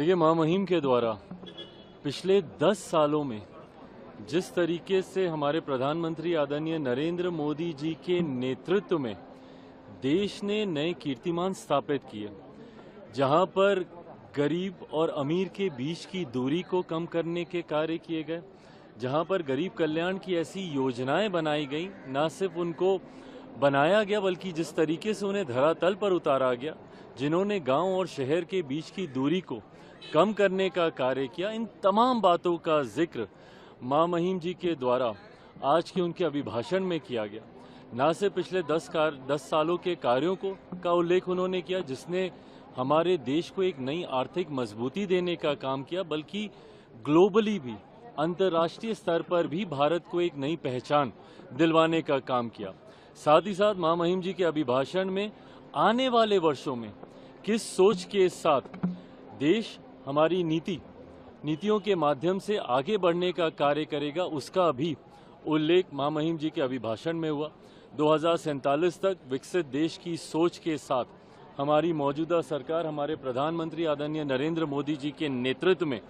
देखिए, मां मुहिम के द्वारा पिछले 10 सालों में जिस तरीके से हमारे प्रधानमंत्री आदरणीय नरेंद्र मोदी जी के नेतृत्व में देश ने नए कीर्तिमान स्थापित किए, जहां पर गरीब और अमीर के बीच की दूरी को कम करने के कार्य किए गए, जहां पर गरीब कल्याण की ऐसी योजनाएं बनाई गई, न सिर्फ उनको बनाया गया बल्कि जिस तरीके से उन्हें धरातल पर उतारा गया, जिन्होंने गांव और शहर के बीच की दूरी को कम करने का कार्य किया, इन तमाम बातों का जिक्र मां मुहिम जी के द्वारा आज के उनके अभिभाषण में किया गया। न सिर्फ पिछले 10 सालों के कार्यों का उल्लेख उन्होंने किया, जिसने हमारे देश को एक नई आर्थिक मजबूती देने का काम किया, बल्कि ग्लोबली भी, अंतर्राष्ट्रीय स्तर पर भी भारत को एक नई पहचान दिलवाने का काम किया। साथ ही साथ मां मुहिम जी के अभिभाषण में आने वाले वर्षों में किस सोच के साथ देश हमारी नीतियों के माध्यम से आगे बढ़ने का कार्य करेगा, उसका भी उल्लेख मां मुहिम जी के अभिभाषण में हुआ। 2047 तक विकसित देश की सोच के साथ हमारी मौजूदा सरकार हमारे प्रधानमंत्री आदरणीय नरेंद्र मोदी जी के नेतृत्व में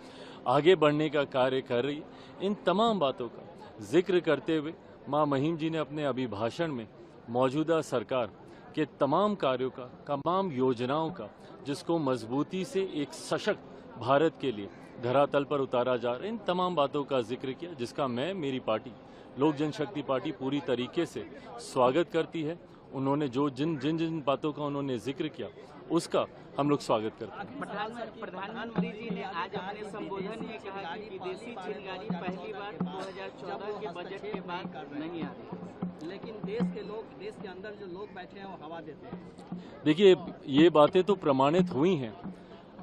आगे बढ़ने का कार्य कर रही है। इन तमाम बातों का जिक्र करते हुए मां मुहिम जी ने अपने अभिभाषण में मौजूदा सरकार के तमाम कार्यों का, तमाम योजनाओं का, जिसको मजबूती से एक सशक्त भारत के लिए धरातल पर उतारा जा रहा है, इन तमाम बातों का जिक्र किया, जिसका मैं, मेरी पार्टी लोक जनशक्ति पार्टी पूरी तरीके से स्वागत करती है। उन्होंने जो जिन बातों का उन्होंने जिक्र किया, उसका हम लोग स्वागत करते हैं। प्रधानमंत्री जी ने आज अपने संबोधन में कहा कि विदेशी चिंगारी पहली बार 2014 के बजट के बाद नहीं आ रही, लेकिन देश के अंदर जो लोग बैठे हैं वो हवा देते हैं। देखिए, ये बातें तो प्रमाणित हुई हैं।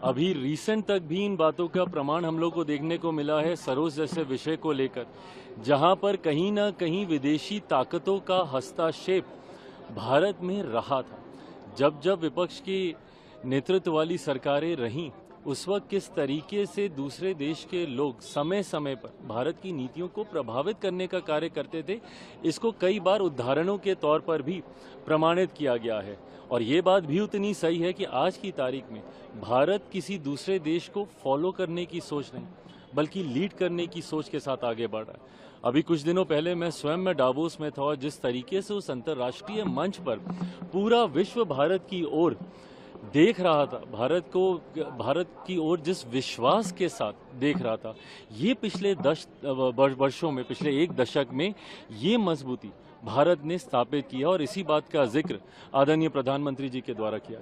अभी रिसेंट तक भी इन बातों का प्रमाण हम लोग को देखने को मिला है, सरोज जैसे विषय को लेकर, जहां पर कहीं ना कहीं विदेशी ताकतों का हस्तक्षेप भारत में रहा था। जब विपक्ष की नेतृत्व वाली सरकारें रहीं, उस वक्त किस तरीके से दूसरे देश के लोग समय समय पर भारत की नीतियों को प्रभावित करने का कार्य करते थे, इसको कई बार उदाहरणों के तौर पर भी प्रमाणित किया गया है। और ये बात भी उतनी सही है कि आज की तारीख में भारत किसी दूसरे देश को फॉलो करने की सोच नहीं, बल्कि लीड करने की सोच के साथ आगे बढ़ रहा है। अभी कुछ दिनों पहले मैं स्वयं डावोस में था, और जिस तरीके से उस अंतर्राष्ट्रीय मंच पर पूरा विश्व भारत की ओर देख रहा था, भारत की ओर जिस विश्वास के साथ देख रहा था, ये पिछले 10 वर्षों में, पिछले एक दशक में ये मजबूती भारत ने स्थापित किया, और इसी बात का जिक्र आदरणीय प्रधानमंत्री जी के द्वारा किया।